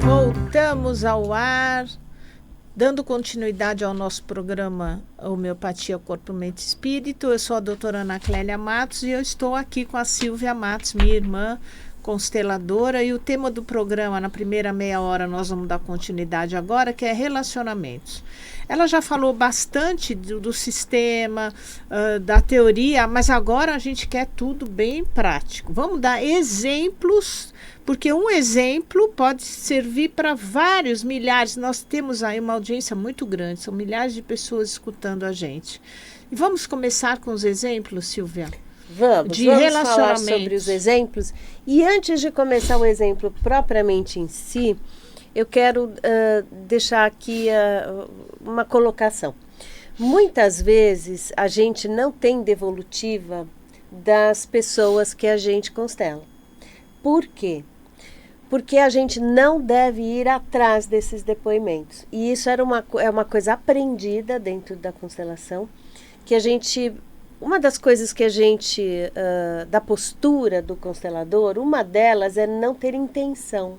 Voltamos ao ar, dando continuidade ao nosso programa Homeopatia Corpo, Mente e Espírito. Eu sou a doutora Ana Clélia Matos e eu estou aqui com a Silvia Matos, minha irmã consteladora, e o tema do programa, na primeira meia hora, nós vamos dar continuidade agora, que é relacionamentos. Ela já falou bastante do sistema, da teoria, mas agora a gente quer tudo bem prático. Vamos dar exemplos, porque um exemplo pode servir para vários, milhares. Nós temos aí uma audiência muito grande, são milhares de pessoas escutando a gente. E vamos começar com os exemplos, Silvia? Vamos falar sobre os exemplos. E antes de começar o exemplo propriamente em si, eu quero deixar aqui uma colocação. Muitas vezes a gente não tem devolutiva das pessoas que a gente constela. Por quê? Porque a gente não deve ir atrás desses depoimentos. E isso é uma coisa aprendida dentro da constelação, que a gente... Uma das coisas que a gente, da postura do constelador, uma delas é não ter intenção.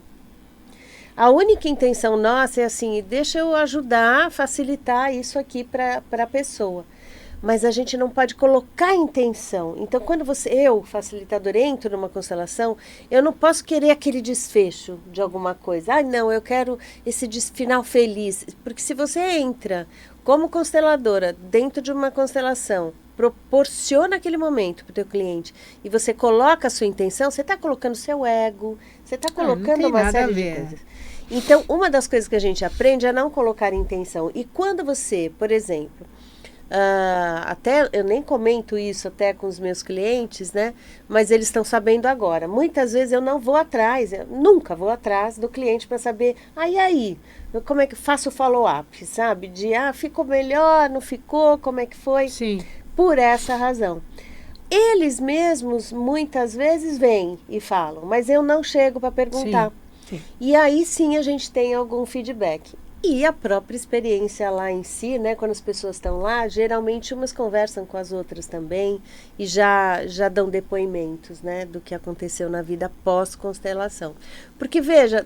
A única intenção nossa é assim, deixa eu ajudar, facilitar isso aqui para a pessoa. Mas a gente não pode colocar intenção. Então, quando eu, facilitador, entro numa constelação, eu não posso querer aquele desfecho de alguma coisa. Ah, não, eu quero esse final feliz. Porque se você entra como consteladora dentro de uma constelação, proporciona aquele momento para o teu cliente e você coloca a sua intenção, você está colocando seu ego, você está colocando uma série de coisas. Então, uma das coisas que a gente aprende é não colocar intenção. E quando você, por exemplo, até eu nem comento isso até com os meus clientes, né? Mas eles estão sabendo agora. Muitas vezes eu não vou atrás, eu nunca vou atrás do cliente para saber, e aí, como é que faço o follow-up, sabe? De, ficou melhor, não ficou, como é que foi? Sim. Por essa razão. Eles mesmos muitas vezes vêm e falam, mas eu não chego para perguntar. Sim. E aí sim a gente tem algum feedback. E a própria experiência lá em si, né, quando as pessoas estão lá, geralmente umas conversam com as outras também e já dão depoimentos, né, do que aconteceu na vida pós-constelação. Porque, veja,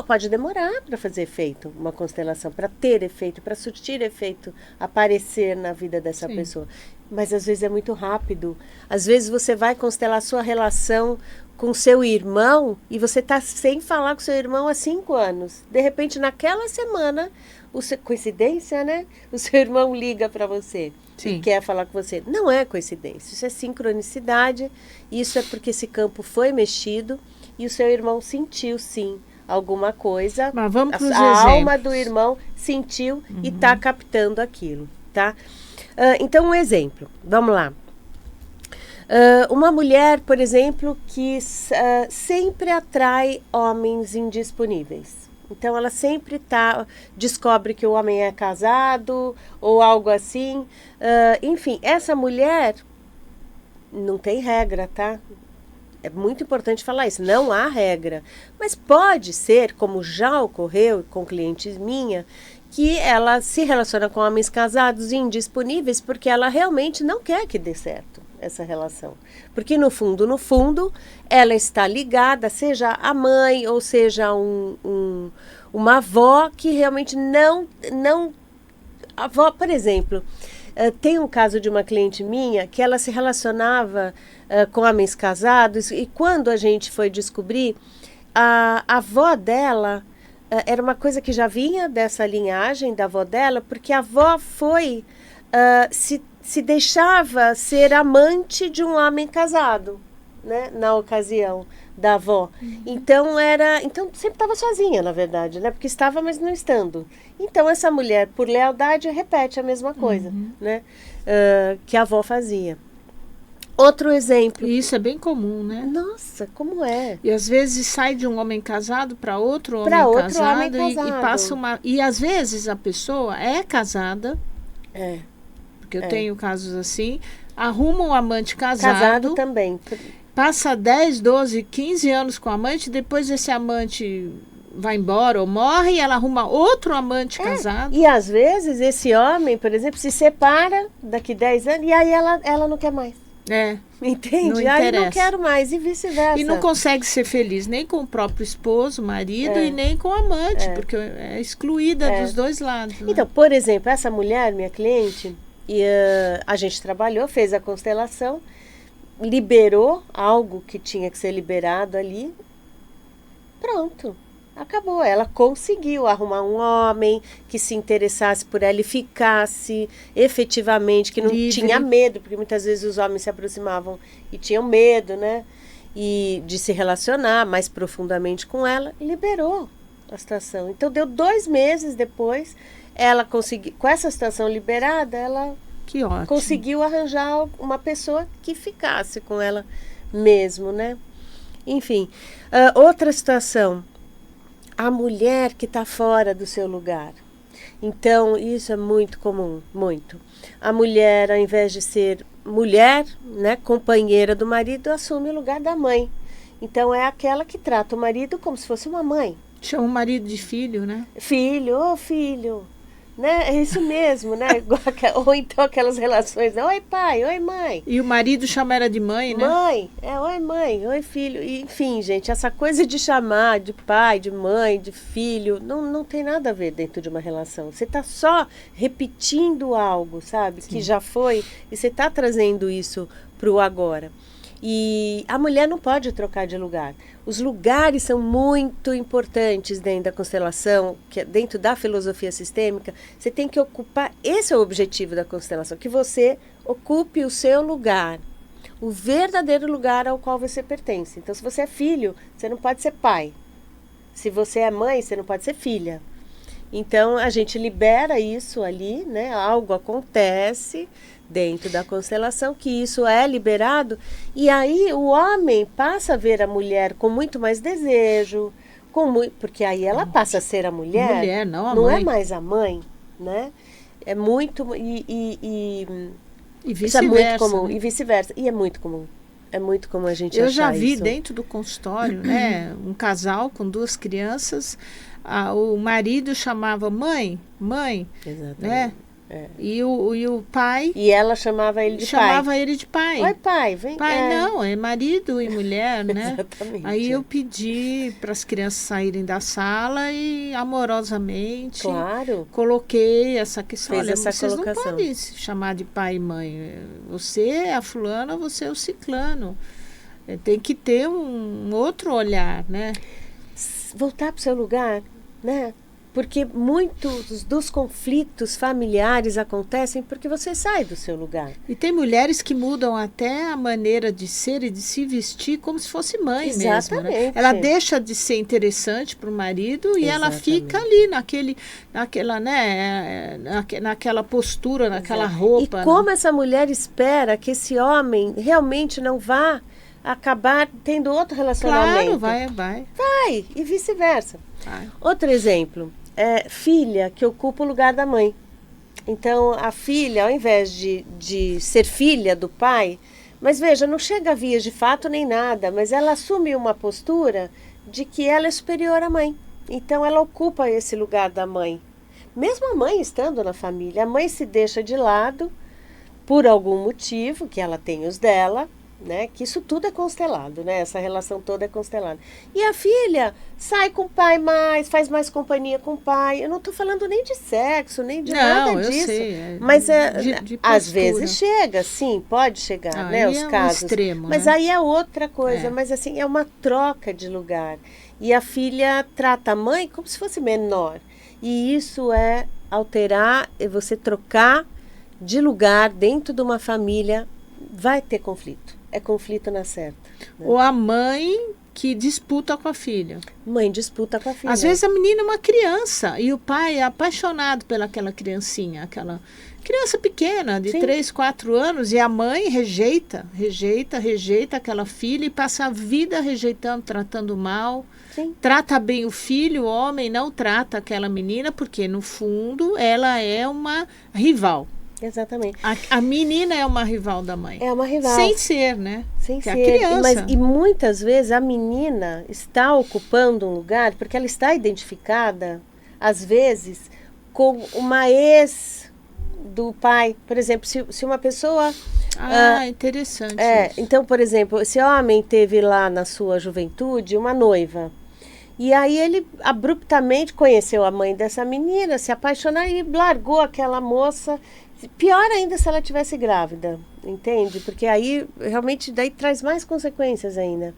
pode demorar para fazer efeito uma constelação, para ter efeito, para surtir efeito, aparecer na vida dessa pessoa. Mas às vezes é muito rápido. Às vezes você vai constelar a sua relação com seu irmão e você está sem falar com seu irmão há 5 anos. De repente, naquela semana, coincidência, né? O seu irmão liga para você e quer falar com você. Não é coincidência, isso é sincronicidade. Isso é porque esse campo foi mexido e o seu irmão sentiu, sim, alguma coisa. Mas vamos para os exemplos. A alma do irmão sentiu e está captando aquilo, tá? Então, um exemplo. Vamos lá. Uma mulher, por exemplo, que sempre atrai homens indisponíveis. Então, ela sempre descobre que o homem é casado ou algo assim. Enfim, essa mulher não tem regra, tá? É muito importante falar isso. Não há regra. Mas pode ser, como já ocorreu com clientes minha, que ela se relaciona com homens casados e indisponíveis porque ela realmente não quer que dê certo essa relação. Porque no fundo, ela está ligada, seja a mãe ou seja uma avó que realmente não... A avó, por exemplo, tem um caso de uma cliente minha que ela se relacionava com homens casados e quando a gente foi descobrir, a avó dela... era uma coisa que já vinha dessa linhagem da avó dela, porque a avó foi, se deixava ser amante de um homem casado, né, na ocasião da avó. Então sempre estava sozinha, na verdade, né, porque estava, mas não estando. Então essa mulher, por lealdade, repete a mesma coisa, né, que a avó fazia. Outro exemplo. E isso é bem comum, né? Nossa, como é? E às vezes sai de um homem casado para outro homem casado. E passa uma... E às vezes a pessoa é casada. Porque eu tenho casos assim. Arruma um amante casado também. Passa 10, 12, 15 anos com o amante. Depois esse amante vai embora ou morre e ela arruma outro amante casado. E às vezes esse homem, por exemplo, se separa daqui 10 anos e aí ela não quer mais. Entende? Aí não quero mais, e vice-versa. E não consegue ser feliz nem com o próprio esposo, marido, e nem com o amante, porque é excluída dos dois lados. Né? Então, por exemplo, essa mulher, minha cliente, a gente trabalhou, fez a constelação, liberou algo que tinha que ser liberado ali, pronto. Acabou, ela conseguiu arrumar um homem que se interessasse por ela e ficasse efetivamente, que não tinha medo, porque muitas vezes os homens se aproximavam e tinham medo, né? E de se relacionar mais profundamente com ela, liberou a situação. Então deu 2 meses depois, ela conseguiu, com essa situação liberada, ela conseguiu arranjar uma pessoa que ficasse com ela mesmo, né? Enfim, outra situação. A mulher que está fora do seu lugar. Então, isso é muito comum, muito. A mulher, ao invés de ser mulher, né, companheira do marido, assume o lugar da mãe. Então, é aquela que trata o marido como se fosse uma mãe. Chama o marido de filho, né? Filho, filho. Né? É isso mesmo, né? Ou então aquelas relações, né? Oi pai, oi mãe. E o marido chama ela de mãe, né? Oi mãe, oi filho. E, enfim, gente, essa coisa de chamar de pai, de mãe, de filho, não tem nada a ver dentro de uma relação. Você está só repetindo algo, sabe? Sim. Que já foi, e você está trazendo isso para o agora. E a mulher não pode trocar de lugar. Os lugares são muito importantes dentro da constelação, que é dentro da filosofia sistêmica. Você tem que ocupar, esse é o objetivo da constelação, que você ocupe o seu lugar, o verdadeiro lugar ao qual você pertence. Então, se você é filho, você não pode ser pai. Se você é mãe, você não pode ser filha. Então, a gente libera isso ali, né? Algo acontece dentro da constelação, que isso é liberado, e aí o homem passa a ver a mulher com muito mais desejo, porque aí ela passa a ser a mulher, não a não mãe. É mais a mãe, né? É muito e vice-versa, isso é muito comum, né? e vice-versa, e é muito comum. É muito comum a gente achar isso. Eu já vi dentro do consultório, né, um casal com 2 crianças, o marido chamava mãe, exatamente, né? E o pai... E ela chamava ele de pai. Chamava ele de pai. Oi, pai, vem cá. Pai, não, é marido e mulher, né? Exatamente. Aí eu pedi para as crianças saírem da sala e amorosamente coloquei essa questão. Olha, vocês colocação. Não podem se chamar de pai e mãe. Você é a fulana, você é o ciclano. Tem que ter um outro olhar, né? Voltar para o seu lugar, né? Porque muitos dos conflitos familiares acontecem porque você sai do seu lugar. E tem mulheres que mudam até a maneira de ser e de se vestir como se fosse mãe. Exatamente. Mesmo. Né? Ela deixa de ser interessante para o marido e ela fica ali naquela postura, naquela roupa. E como essa mulher espera que esse homem realmente não vá acabar tendo outro relacionamento? Claro, vai. Vai, e vice-versa. Outro exemplo. Filha que ocupa o lugar da mãe. Então, a filha, ao invés de ser filha do pai, mas veja, não chega a vias de fato nem nada, mas ela assume uma postura de que ela é superior à mãe. Então, ela ocupa esse lugar da mãe. Mesmo a mãe estando na família, a mãe se deixa de lado por algum motivo, que ela tem os dela, né? Que isso tudo é constelado, né? Essa relação toda é constelada. E a filha sai com o pai mais, faz mais companhia com o pai. Eu não estou falando nem de sexo, nem de nada disso. Sei, mas às vezes chega, sim, pode chegar, né? Os casos. Extremo, mas né? Aí é outra coisa. Mas assim, é uma troca de lugar. E a filha trata a mãe como se fosse menor. E isso é alterar, é você trocar de lugar dentro de uma família, vai ter conflito. É conflito na certa. Né? Ou a mãe que disputa com a filha. Mãe disputa com a filha. Às vezes a menina é uma criança e o pai é apaixonado pelaquela criancinha, aquela criança pequena de 3, 4 anos, e a mãe rejeita aquela filha e passa a vida rejeitando, tratando mal. Sim. Trata bem o filho, o homem não trata aquela menina porque no fundo ela é uma rival. Exatamente. A menina é uma rival da mãe. É uma rival. Sem ser, né? Sem que ser. É a criança. E muitas vezes a menina está ocupando um lugar porque ela está identificada, às vezes, com uma ex do pai. Por exemplo, se uma pessoa Interessante isso. Então, por exemplo, esse homem teve lá na sua juventude uma noiva. E aí ele abruptamente conheceu a mãe dessa menina, se apaixonou e largou aquela moça. Pior ainda se ela tivesse grávida, entende? Porque aí realmente daí traz mais consequências ainda.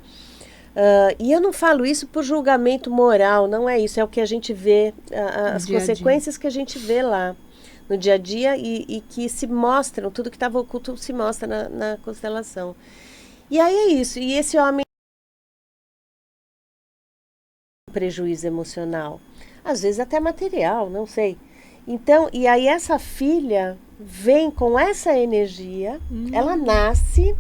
E eu não falo isso por julgamento moral, não é isso, é o que a gente vê, as consequências que a gente vê lá no dia a dia e que se mostram, tudo que estava oculto se mostra na constelação. E aí é isso, e esse homem tem um prejuízo emocional, às vezes até material, não sei. Então, e aí essa filha vem com essa energia, ela nasce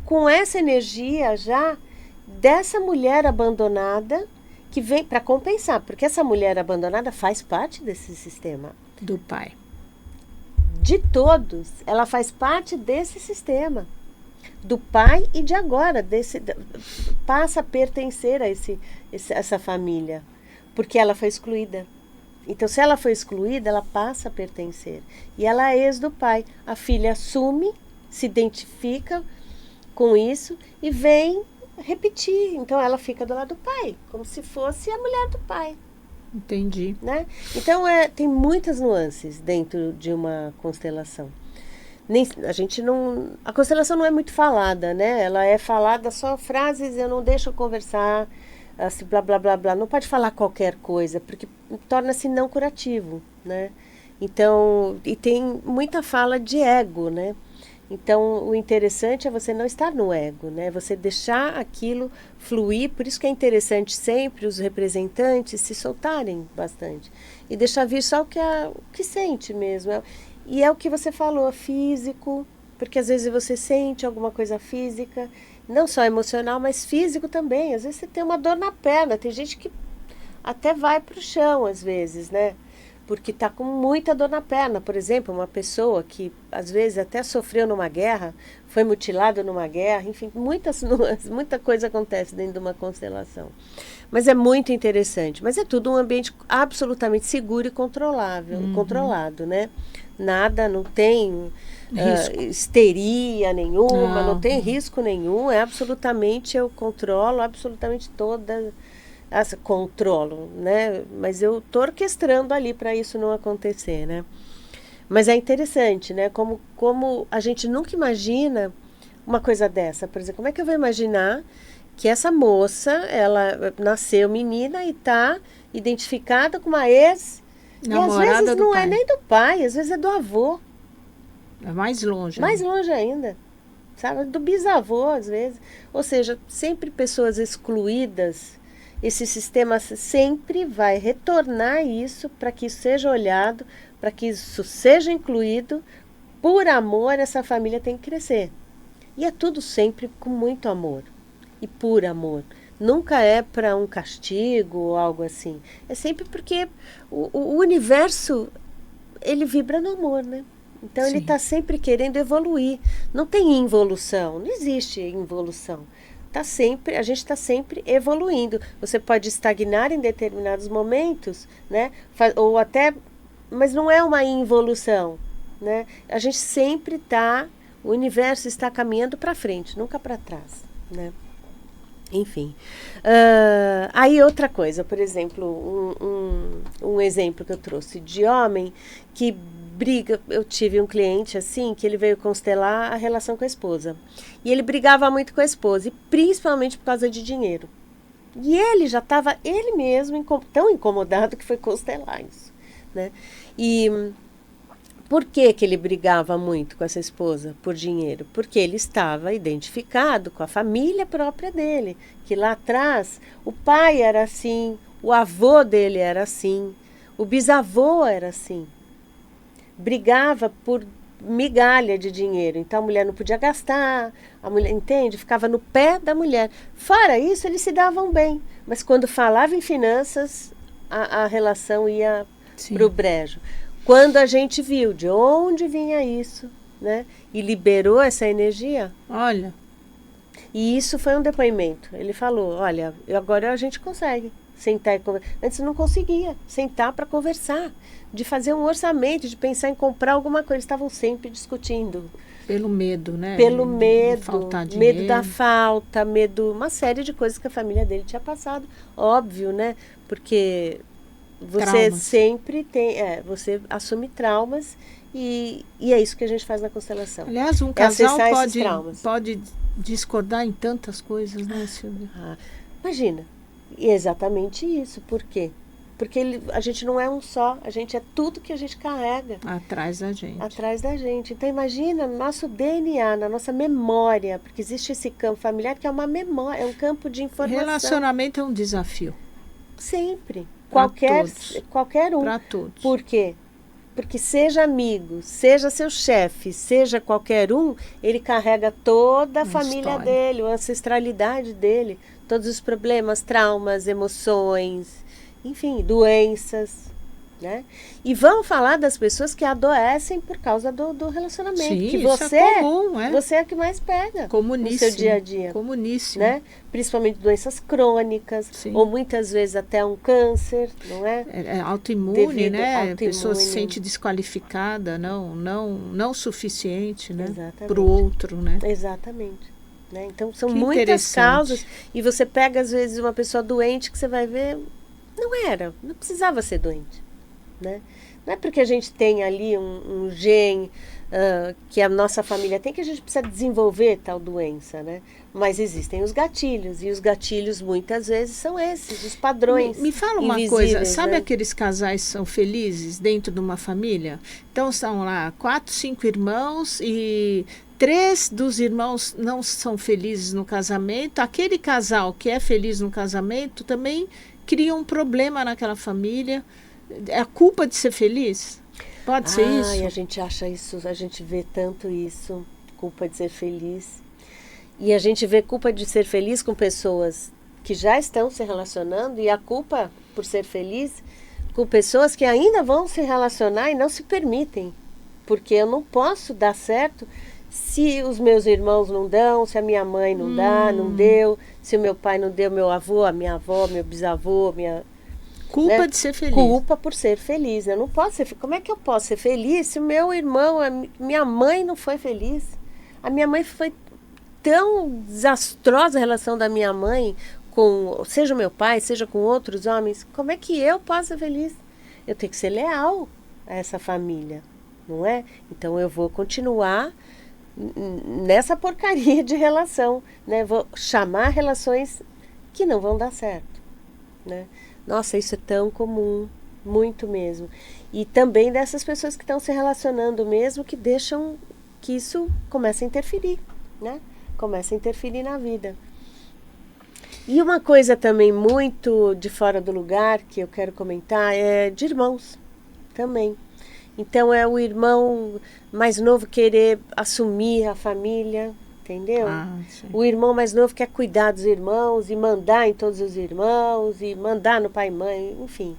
com essa energia já dessa mulher abandonada que vem para compensar, porque essa mulher abandonada faz parte desse sistema. Do pai. De todos, ela faz parte desse sistema. Do pai e de agora, passa a pertencer a essa família, porque ela foi excluída. Então, se ela foi excluída, ela passa a pertencer. E ela é ex do pai. A filha assume, se identifica com isso e vem repetir. Então, ela fica do lado do pai, como se fosse a mulher do pai. Entendi. Né? Então, tem muitas nuances dentro de uma constelação. A constelação não é muito falada, né? Ela é falada só frases, eu não deixo conversar, assim, blá, blá, blá, blá. Não pode falar qualquer coisa, porque torna-se não curativo, né? Então, e tem muita fala de ego, né? Então, o interessante é você não estar no ego, né? Você deixar aquilo fluir. Por isso que é interessante sempre os representantes se soltarem bastante. E deixar vir só o que sente mesmo. E é o que você falou, físico, porque às vezes você sente alguma coisa física, não só emocional, mas físico também. Às vezes você tem uma dor na perna, tem gente que até vai para o chão às vezes, né? Porque está com muita dor na perna. Por exemplo, uma pessoa que às vezes até sofreu numa guerra, foi mutilada numa guerra, enfim, muita coisa acontece dentro de uma constelação. Mas é muito interessante. Mas é tudo um ambiente absolutamente seguro e controlável, controlado, né? Nada, não tem histeria nenhuma, não tem risco nenhum. É absolutamente, eu controlo absolutamente controlo, né? Mas eu estou orquestrando ali para isso não acontecer, né? Mas é interessante, né? Como a gente nunca imagina uma coisa dessa. Por exemplo, como é que eu vou imaginar que essa moça, ela nasceu menina e está identificada com uma ex, namorada, e às vezes não pai. É nem do pai, às vezes é do avô. É mais longe. Mais longe ainda, sabe? Do bisavô, às vezes. Ou seja, sempre pessoas excluídas. Esse sistema sempre vai retornar isso para que isso seja olhado, para que isso seja incluído. Por amor, essa família tem que crescer. E é tudo sempre com muito amor e por amor. Nunca é para um castigo ou algo assim. É sempre porque o universo, ele vibra no amor, né? Então, ele está sempre querendo evoluir. Não tem involução, não existe involução. A gente está sempre evoluindo. Você pode estagnar em determinados momentos, né? Ou até, mas não é uma involução, né? A gente sempre está, o universo está caminhando para frente, nunca para trás, né? Enfim. Aí outra coisa, por exemplo, um exemplo que eu trouxe de homem que briga. Eu tive um cliente assim, que ele veio constelar a relação com a esposa. E ele brigava muito com a esposa, e principalmente por causa de dinheiro. E ele já estava, ele mesmo, tão incomodado que foi constelar isso, né? E por que ele brigava muito com essa esposa? Por dinheiro. Porque ele estava identificado com a família própria dele. Que lá atrás, o pai era assim, o avô dele era assim, o bisavô era assim. Brigava por migalha de dinheiro. Então a mulher não podia gastar, a mulher, entende? Ficava no pé da mulher. Fora isso, eles se davam bem. Mas quando falava em finanças, a relação ia para o brejo. Quando a gente viu de onde vinha isso, né? E liberou essa energia. Olha. E isso foi um depoimento. Ele falou, olha, agora a gente consegue. sentar e conversar. Antes não conseguia sentar para conversar, de fazer um orçamento, de pensar em comprar alguma coisa. Eles estavam sempre discutindo. Pelo medo, né? Pelo medo, de faltar dinheiro. Medo da falta, medo, uma série de coisas que a família dele tinha passado. Óbvio, né? Porque você Traumas. sempre tem, você assume traumas e é isso que a gente faz na constelação. Aliás, um casal pode discordar em tantas coisas, né, Silvia? Imagina, e é exatamente isso. Por quê? Porque a gente não é um só, a gente é tudo que a gente carrega. Atrás da gente. Atrás da gente. Então imagina no nosso DNA, na nossa memória, porque existe esse campo familiar que é uma memória, é um campo de informação. Relacionamento é um desafio. Sempre. Pra Qualquer um. Para todos. Por quê? Porque seja amigo, seja seu chefe, seja qualquer um, ele carrega toda a família dele, a ancestralidade dele, todos os problemas, traumas, emoções, enfim, doenças, né? E vamos falar das pessoas que adoecem por causa do relacionamento. Sim, que isso é comum, você é a que mais pega comuníssimo, no seu dia a dia. Comuníssimo. Né? Principalmente doenças crônicas, sim, ou muitas vezes até um câncer, não é? É autoimune, né? A pessoa se sente desqualificada, não suficiente, né? Para o outro, né? Exatamente. Né? Então são muitas causas. E você pega às vezes uma pessoa doente que você vai ver, não precisava ser doente, né? Não é porque a gente tem ali um gene que a nossa família tem que a gente precisa desenvolver tal doença, né? Mas existem os gatilhos, e os gatilhos muitas vezes são esses, os padrões. Me fala uma coisa, sabe aqueles casais que são felizes dentro de uma família? Então são lá 4, 5 irmãos e 3 dos irmãos não são felizes no casamento. Aquele casal que é feliz no casamento também cria um problema naquela família. É a culpa de ser feliz? Pode ser isso? A gente acha isso, a gente vê tanto isso, culpa de ser feliz. E a gente vê culpa de ser feliz com pessoas que já estão se relacionando, e a culpa por ser feliz com pessoas que ainda vão se relacionar e não se permitem. Porque eu não posso dar certo se os meus irmãos não dão, se a minha mãe não dá, não deu, se o meu pai não deu, meu avô, a minha avó, meu bisavô, culpa de ser feliz. Culpa por ser feliz. Eu não posso ser. Como é que eu posso ser feliz se o meu irmão, minha mãe não foi feliz? A minha mãe foi tão desastrosa a relação da minha mãe com, seja o meu pai, seja com outros homens. Como é que eu posso ser feliz? Eu tenho que ser leal a essa família, não é? Então eu vou continuar nessa porcaria de relação, né? Vou chamar relações que não vão dar certo, né? Nossa, isso é tão comum, muito mesmo. E também dessas pessoas que estão se relacionando mesmo, que deixam que isso comece a interferir, né? Começa a interferir na vida. E uma coisa também muito de fora do lugar que eu quero comentar é de irmãos também. Então é o irmão mais novo querer assumir a família, entendeu? O irmão mais novo quer cuidar dos irmãos e mandar em todos os irmãos e mandar no pai e mãe, enfim.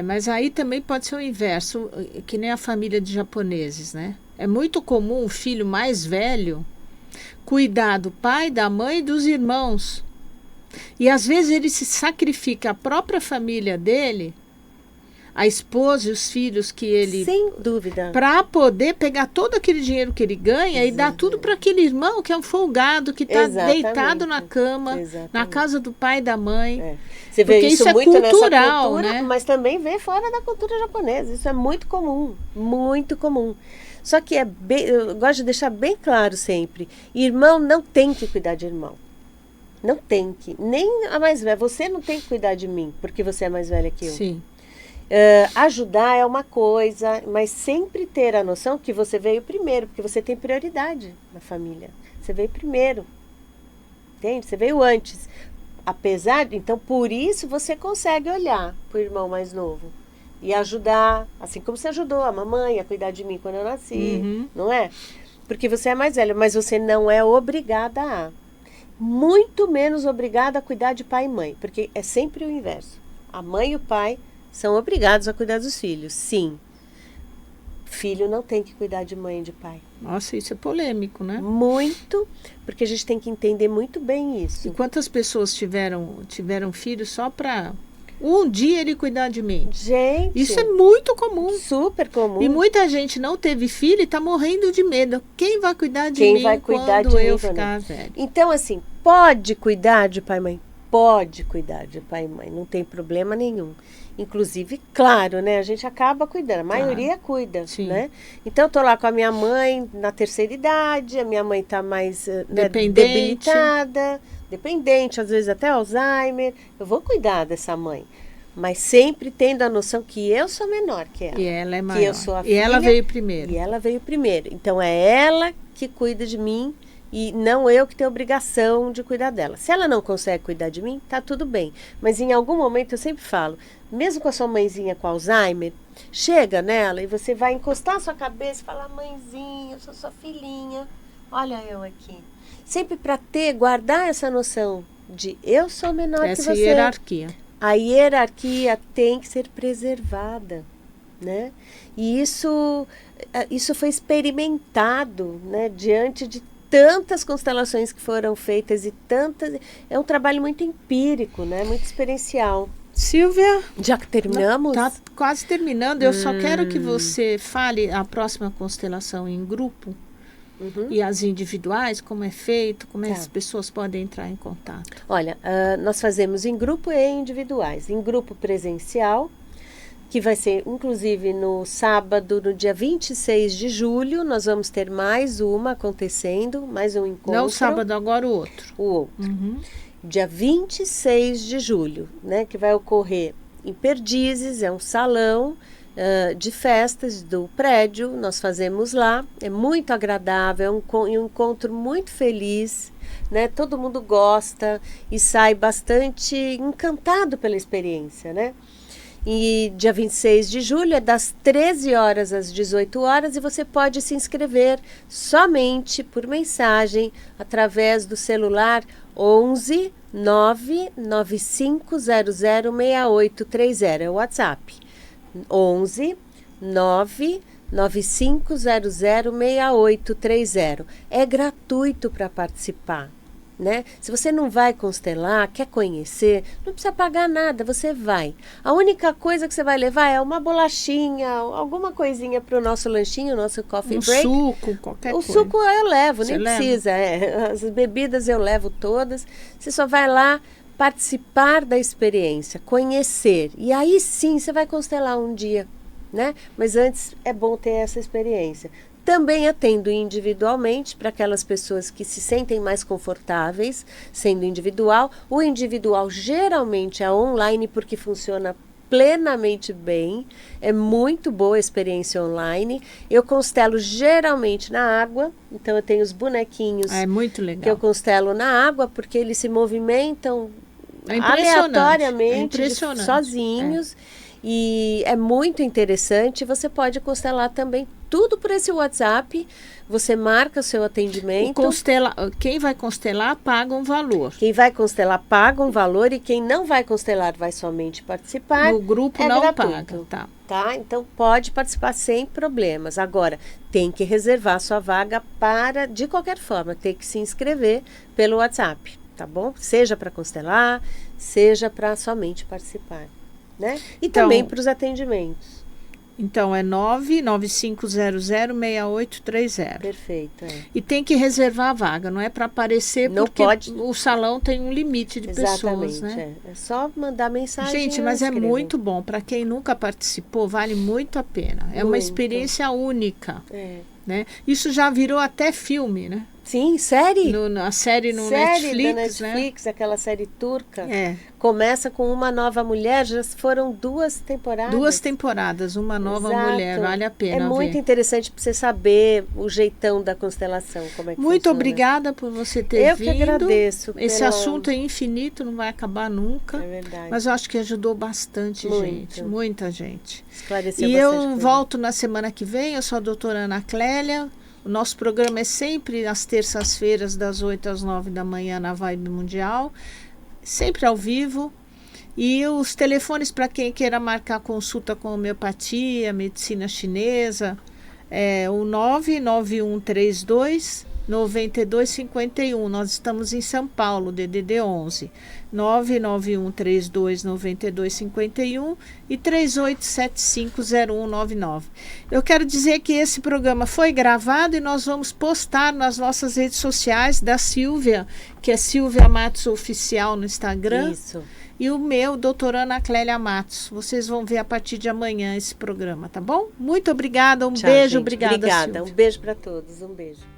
Mas aí também pode ser o inverso, que nem a família de japoneses, né? É muito comum o filho mais velho cuidar do pai, da mãe e dos irmãos. E às vezes ele se sacrifica a própria família dele, a esposa e os filhos que ele... Sem dúvida. Para poder pegar todo aquele dinheiro que ele ganha e dar tudo para aquele irmão que é um folgado, que está deitado na cama, na casa do pai e da mãe. Você vê porque isso é muito cultural, nessa cultura, né? Mas também vê fora da cultura japonesa. Isso é muito comum, muito comum. Só que eu gosto de deixar bem claro sempre, irmão não tem que cuidar de irmão. Não tem que. Nem a mais velha. Você não tem que cuidar de mim, porque você é mais velha que eu. Sim. Ajudar é uma coisa, mas sempre ter a noção que você veio primeiro, porque você tem prioridade na família. Você veio primeiro. Entende? Você veio antes. Apesar de, então, por isso você consegue olhar para o irmão mais novo e ajudar, assim como você ajudou a mamãe a cuidar de mim quando eu nasci, não é? Porque você é mais velha, mas você não é obrigada a. Muito menos obrigada a cuidar de pai e mãe, porque é sempre o inverso. A mãe e o pai são obrigados a cuidar dos filhos, sim. filho não tem que cuidar de mãe e de pai. Nossa, isso é polêmico, né? Muito, porque a gente tem que entender muito bem isso. E quantas pessoas tiveram filhos só para um dia ele cuidar de mim? Gente, isso é muito comum. Super comum. E muita gente não teve filho e está morrendo de medo. Quem vai cuidar de mim quando eu ficar velho? Então, assim, pode cuidar de pai e mãe? Pode cuidar de pai e mãe, não tem problema nenhum. Inclusive, claro, né? A gente acaba cuidando, a maioria cuida, Sim. né? Então, eu tô lá com a minha mãe na terceira idade, a minha mãe tá mais debilitada, dependente, às vezes até Alzheimer. Eu vou cuidar dessa mãe, mas sempre tendo a noção que eu sou menor que ela. E ela é maior. Que eu sou a filha, e ela veio primeiro. E ela veio primeiro. Então, é ela que cuida de mim e não eu que tenho obrigação de cuidar dela. Se ela não consegue cuidar de mim, tá tudo bem. Mas em algum momento eu sempre falo, mesmo com a sua mãezinha com Alzheimer, chega nela e você vai encostar a sua cabeça e falar, mãezinha, eu sou sua filhinha, olha eu aqui. Sempre para guardar essa noção de eu sou menor que você. Essa hierarquia. A hierarquia tem que ser preservada, né? E isso foi experimentado, né, diante de tantas constelações que foram feitas e tantas... É um trabalho muito empírico, né? Muito experiencial. Silvia, já terminamos? Está quase terminando. Eu só quero que você fale a próxima constelação em grupo e as individuais, como é feito, como as pessoas podem entrar em contato. Olha, nós fazemos em grupo e individuais. Em grupo presencial, que vai ser, inclusive, no sábado, no dia 26 de julho, nós vamos ter mais uma acontecendo, mais um encontro. Não o sábado, agora o outro. O outro. Dia 26 de julho, né, que vai ocorrer em Perdizes, é um salão de festas do prédio, nós fazemos lá, é muito agradável, é um encontro muito feliz, né, todo mundo gosta e sai bastante encantado pela experiência, né. E dia 26 de julho é das 13 horas às 18 horas e você pode se inscrever somente por mensagem através do celular 11 99500 6830, é o WhatsApp. 11 99500 6830. É gratuito para participar. Né? Se você não vai constelar, quer conhecer, não precisa pagar nada, você vai. A única coisa que você vai levar é uma bolachinha, alguma coisinha para o nosso lanchinho, o nosso coffee break. Suco, qualquer coisa. O suco eu levo, você nem precisa. As bebidas eu levo todas. Você só vai lá participar da experiência, conhecer. E aí sim você vai constelar um dia, né? Mas antes é bom ter essa experiência. Também atendo individualmente para aquelas pessoas que se sentem mais confortáveis sendo individual. O individual geralmente é online porque funciona plenamente bem. É muito boa a experiência online. Eu constelo geralmente na água. Então eu tenho os bonequinhos muito legal. Que eu constelo na água porque eles se movimentam aleatoriamente, sozinhos. E é muito interessante, você pode constelar também tudo por esse WhatsApp, você marca o seu atendimento. Quem vai constelar paga um valor. Quem vai constelar paga um valor e quem não vai constelar vai somente participar. No grupo não gratuito, paga. Tá? Então pode participar sem problemas. Agora, tem que reservar sua vaga de qualquer forma, tem que se inscrever pelo WhatsApp, tá bom? Seja para constelar, seja para somente participar. Né? E então, também para os atendimentos. Então, é 995006830. Perfeito. E tem que reservar a vaga, não é para aparecer, não porque pode... o salão tem um limite de pessoas, né? É só mandar mensagem. Gente, mas é muito bom. Para quem nunca participou, vale muito a pena. É uma experiência única. Né? Isso já virou até filme, né? Sim, série. A série no Netflix, né? Aquela série turca. Começa com uma nova mulher, já foram 2 temporadas. 2 temporadas, uma nova mulher, vale a pena ver. É muito interessante para você saber o jeitão da constelação, como é que muito funciona. Obrigada por você ter vindo. Eu que agradeço. Esse assunto é infinito, não vai acabar nunca. É verdade. Mas eu acho que ajudou bastante gente, muita gente. Esclareceu e bastante eu volto na semana que vem, eu sou a doutora Ana Clélia. O nosso programa é sempre às terças-feiras, das 8 às 9 da manhã, na Vibe Mundial, sempre ao vivo. E os telefones para quem queira marcar consulta com homeopatia, medicina chinesa, é o 99132 9251. Nós estamos em São Paulo, DDD 11 99132 9251 e 38750199. Eu quero dizer que esse programa foi gravado e nós vamos postar nas nossas redes sociais da Silvia, que é Silvia Matos Oficial no Instagram. Isso. E o meu, doutora Ana Clélia Matos. Vocês vão ver a partir de amanhã esse programa, tá bom? Muito obrigada, Tchau, beijo, gente. obrigada, Obrigada, Silvia. um beijo para todos, um beijo.